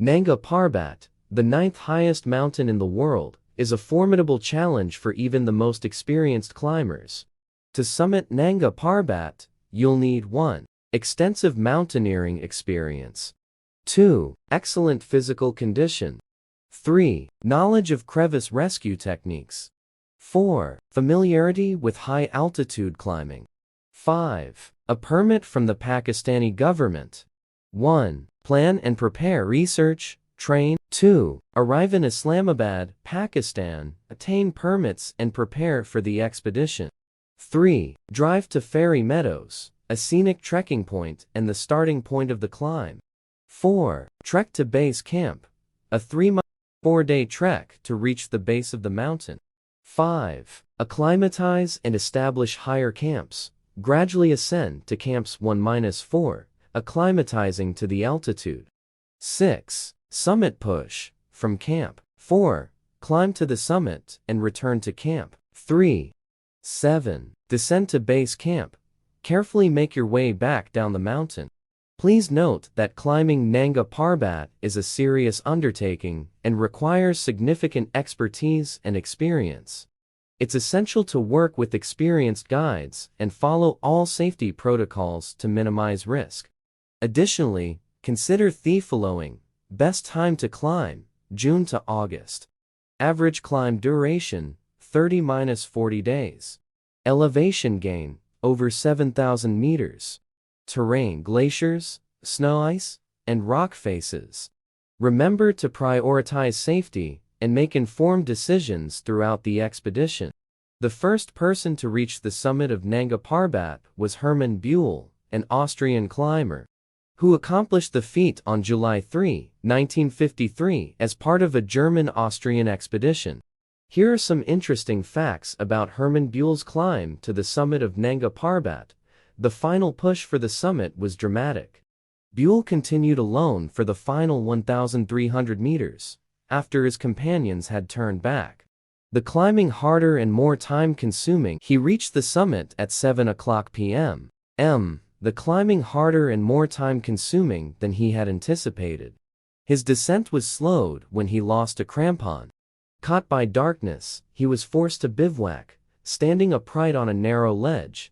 Nanga Parbat, the ninth highest mountain in the world, is a formidable challenge for even the most experienced climbers. To summit Nanga Parbat, you'll need 1. Extensive mountaineering experience. 2. Excellent physical condition. 3. Knowledge of crevice rescue techniques. 4. Familiarity with high-altitude climbing. 5. A permit from the Pakistani government. 1. Plan and prepare research, train. 2. Arrive in Islamabad, Pakistan, attain permits and prepare for the expedition. 3. Drive to Fairy Meadows, a scenic trekking point and the starting point of the climb. 4. Trek to base camp, a 3-mile, 4-day trek to reach the base of the mountain. 5. Acclimatize and establish higher camps, gradually ascend to camps 1-4, acclimatizing to the altitude. 6. Summit push, from camp. 4. Climb to the summit and return to camp. 3. 7. Descend to base camp. Carefully make your way back down the mountain. Please note that climbing Nanga Parbat is a serious undertaking and requires significant expertise and experience. It's essential to work with experienced guides and follow all safety protocols to minimize risk. Additionally, consider following. Best time to climb, June to August. Average climb duration, 30-40 days. Elevation gain, over 7,000 meters. Terrain: glaciers, snow ice, and rock faces. Remember to prioritize safety and make informed decisions throughout the expedition. The first person to reach the summit of Nanga Parbat was Hermann Buell, an Austrian climber, who accomplished the feat on July 3, 1953 as part of a German-Austrian expedition. Here are some interesting facts about Hermann Buell's climb to the summit of Nanga Parbat. The final push for the summit was dramatic. Buell continued alone for the final 1,300 meters, after his companions had turned back. The climbing harder and more time-consuming, he reached the summit at 7:00 p.m. The climbing harder and more time-consuming than he had anticipated. His descent was slowed when he lost a crampon. Caught by darkness, he was forced to bivouac, standing upright on a narrow ledge,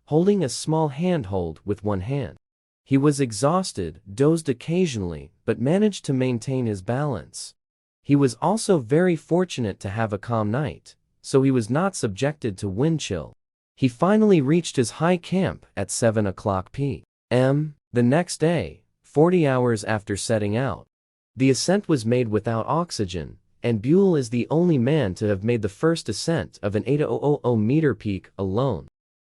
holding a small handhold with one hand. He was exhausted, dozed occasionally, but managed to maintain his balance. He was also very fortunate to have a calm night, so he was not subjected to wind chill. He finally reached his high camp at 7:00 p.m. the next day, 40 hours after setting out. The ascent was made without oxygen, and Buell is the only man to have made the first ascent of an 8,000-meter peak alone.